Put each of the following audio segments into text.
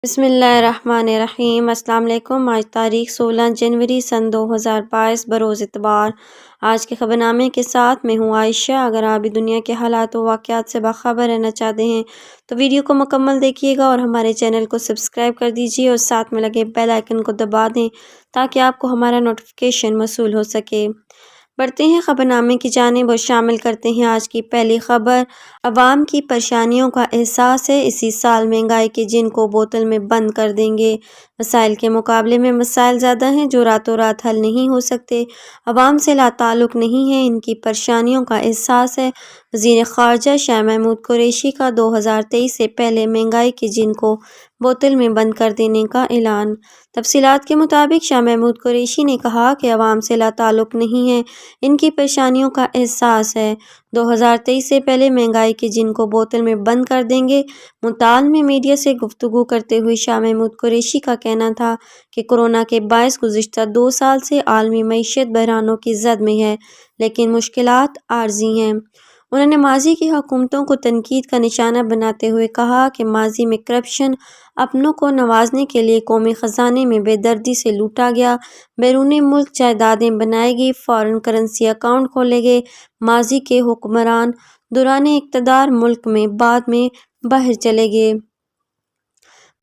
بسم اللہ الرحمن الرحیم۔ السلام علیکم۔ آج تاریخ 16 جنوری سن 2022 بروز اتوار۔ آج کے خبرنامے کے ساتھ میں ہوں عائشہ۔ اگر آپ بھی دنیا کے حالات و واقعات سے باخبر رہنا چاہتے ہیں تو ویڈیو کو مکمل دیکھیے گا اور ہمارے چینل کو سبسکرائب کر دیجیے اور ساتھ میں لگے بیل آئیکن کو دبا دیں تاکہ آپ کو ہمارا نوٹیفیکیشن موصول ہو سکے۔ بڑھتے ہیں خبرنامے کی جانب اور شامل کرتے ہیں آج کی پہلی خبر۔ عوام کی پریشانیوں کا احساس ہے، اسی سال مہنگائی کے جن کو بوتل میں بند کر دیں گے۔ وسائل کے مقابلے میں مسائل زیادہ ہیں جو راتوں رات حل نہیں ہو سکتے۔ عوام سے لا تعلق نہیں ہے، ان کی پریشانیوں کا احساس ہے۔ وزیر خارجہ شاہ محمود قریشی کا 2023 سے پہلے مہنگائی کے جن کو بوتل میں بند کر دینے کا اعلان۔ تفصیلات کے مطابق شاہ محمود قریشی نے کہا کہ عوام سے لا تعلق نہیں ہے، ان کی پریشانیوں کا احساس ہے۔ 2023 سے پہلے مہنگائی کے جن کو بوتل میں بند کر دیں گے۔ ملتان میں میڈیا سے گفتگو کرتے ہوئے شاہ محمود قریشی کا کہنا تھا کہ کورونا کے باعث گزشتہ 2 سال سے عالمی معیشت بحرانوں کی زد میں ہے، لیکن مشکلات عارضی ہیں۔ انہوں نے ماضی کی حکومتوں کو تنقید کا نشانہ بناتے ہوئے کہا کہ ماضی میں کرپشن اپنوں کو نوازنے کے لیے قومی خزانے میں بے دردی سے لوٹا گیا، بیرون ملک جائیدادیں بنائی گئی، فارن کرنسی اکاؤنٹ کھولے گئے۔ ماضی کے حکمران دوران اقتدار ملک میں بعد میں باہر چلے گئے۔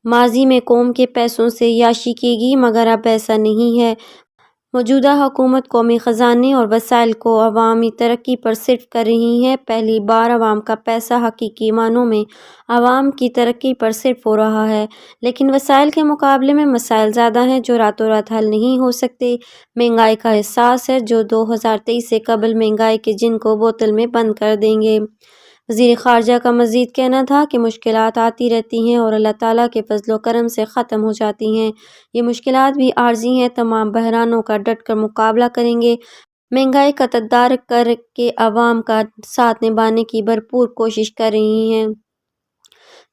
ماضی میں قوم کے پیسوں سے عیاشی کی گئی، مگر اب ایسا نہیں ہے۔ موجودہ حکومت قومی خزانے اور وسائل کو عوامی ترقی پر صرف کر رہی ہے۔ پہلی بار عوام کا پیسہ حقیقی معنوں میں عوام کی ترقی پر صرف ہو رہا ہے، لیکن وسائل کے مقابلے میں مسائل زیادہ ہیں جو راتوں رات حل نہیں ہو سکتے۔ مہنگائی کا احساس ہے، جو 2023 سے قبل مہنگائی کے جن کو بوتل میں بند کر دیں گے۔ وزیر خارجہ کا مزید کہنا تھا کہ مشکلات آتی رہتی ہیں اور اللہ تعالیٰ کے فضل و کرم سے ختم ہو جاتی ہیں۔ یہ مشکلات بھی عارضی ہیں، تمام بحرانوں کا ڈٹ کر مقابلہ کریں گے۔ مہنگائی کا تدارک کر کے عوام کا ساتھ نبھانے کی بھرپور کوشش کر رہی ہے۔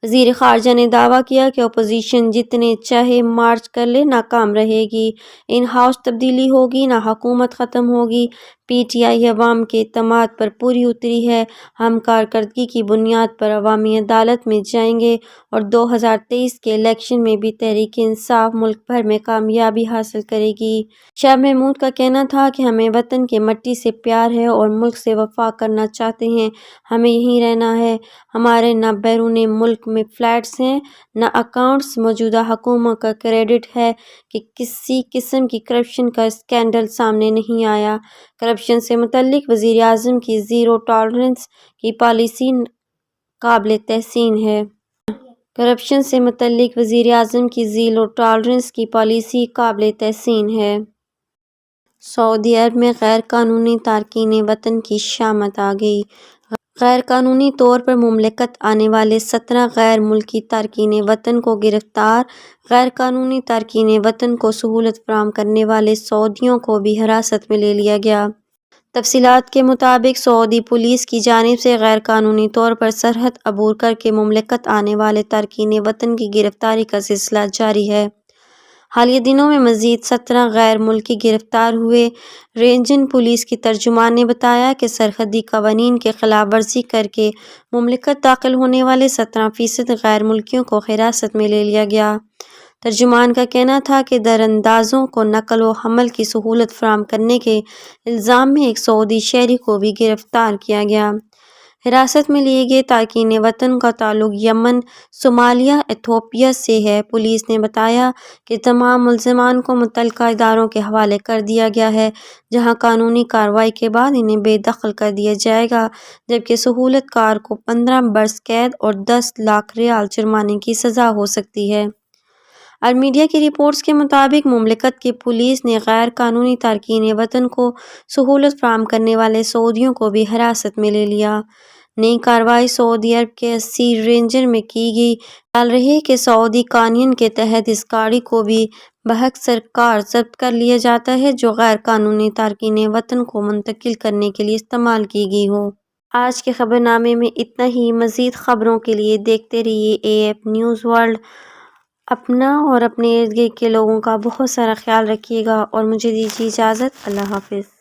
وزیر خارجہ نے دعویٰ کیا کہ اپوزیشن جتنے چاہے مارچ کر لے، ناکام رہے گی۔ ان ہاؤس تبدیلی ہوگی، نہ حکومت ختم ہوگی۔ پی ٹی آئی عوام کے اعتماد پر پوری اتری ہے۔ ہم کارکردگی کی بنیاد پر عوامی عدالت میں جائیں گے اور 2023 کے الیکشن میں بھی تحریک انصاف ملک بھر میں کامیابی حاصل کرے گی۔ شاہ محمود کا کہنا تھا کہ ہمیں وطن کی مٹی سے پیار ہے اور ملک سے وفا کرنا چاہتے ہیں۔ ہمیں یہیں رہنا ہے۔ ہمارے نہ بیرون ملک میں فلیٹس ہیں، نہ اکاؤنٹس۔ موجودہ حکومت کا کریڈٹ ہے کہ کسی قسم کی کرپشن کا اسکینڈل سامنے نہیں آیا۔ کرپشن سے متعلق وزیر اعظم کی زیرو ٹالرنس کی پالیسی قابل تحسین ہے۔ کرپشن سے متعلق وزیر اعظم کی زیرو ٹالرنس کی پالیسی قابل تحسین ہے۔ سعودی عرب میں غیر قانونی تارکین وطن کی شامت آ گئی۔ غیر قانونی طور پر مملکت آنے والے 17 غیر ملکی تارکین وطن کو گرفتار۔ غیر قانونی تارکین وطن کو سہولت فراہم کرنے والے سعودیوں کو بھی حراست میں لے لیا گیا۔ تفصیلات کے مطابق سعودی پولیس کی جانب سے غیر قانونی طور پر سرحد عبور کر کے مملکت آنے والے تارکین وطن کی گرفتاری کا سلسلہ جاری ہے۔ حالیہ دنوں میں مزید 17 غیر ملکی گرفتار ہوئے۔ رینجن پولیس کی ترجمان نے بتایا کہ سرحدی قوانین کی خلاف ورزی کر کے مملکت داخل ہونے والے 17% غیر ملکیوں کو حراست میں لے لیا گیا۔ ترجمان کا کہنا تھا کہ دراندازوں کو نقل و حمل کی سہولت فراہم کرنے کے الزام میں ایک سعودی شہری کو بھی گرفتار کیا گیا۔ حراست میں لیے گئے تارکین وطن کا تعلق یمن، صومالیہ، ایتھوپیا سے ہے۔ پولیس نے بتایا کہ تمام ملزمان کو متعلقہ اداروں کے حوالے کر دیا گیا ہے، جہاں قانونی کارروائی کے بعد انہیں بے دخل کر دیا جائے گا، جبکہ سہولت کار کو 15 برس قید اور 10 لاکھ ریال جرمانے کی سزا ہو سکتی ہے۔ المیڈیا کی رپورٹس کے مطابق مملکت کی پولیس نے غیر قانونی تارکین وطن کو سہولت فراہم کرنے والے سعودیوں کو بھی حراست میں لے لیا۔ نئی کارروائی سعودی عرب کے 80 رینجر میں کی گئی۔ خیال رہے کہ سعودی قوانین کے تحت اس گاڑی کو بھی بحق سرکار ضبط کر لیا جاتا ہے جو غیر قانونی تارکین وطن کو منتقل کرنے کے لیے استعمال کی گئی ہو۔ آج کے خبرنامے میں اتنا ہی۔ مزید خبروں کے لیے دیکھتے رہیے AF نیوز ورلڈ۔ اپنا اور اپنے ارد گرد کے لوگوں کا بہت سارا خیال رکھیے گا اور مجھے دیجیے اجازت۔ اللہ حافظ۔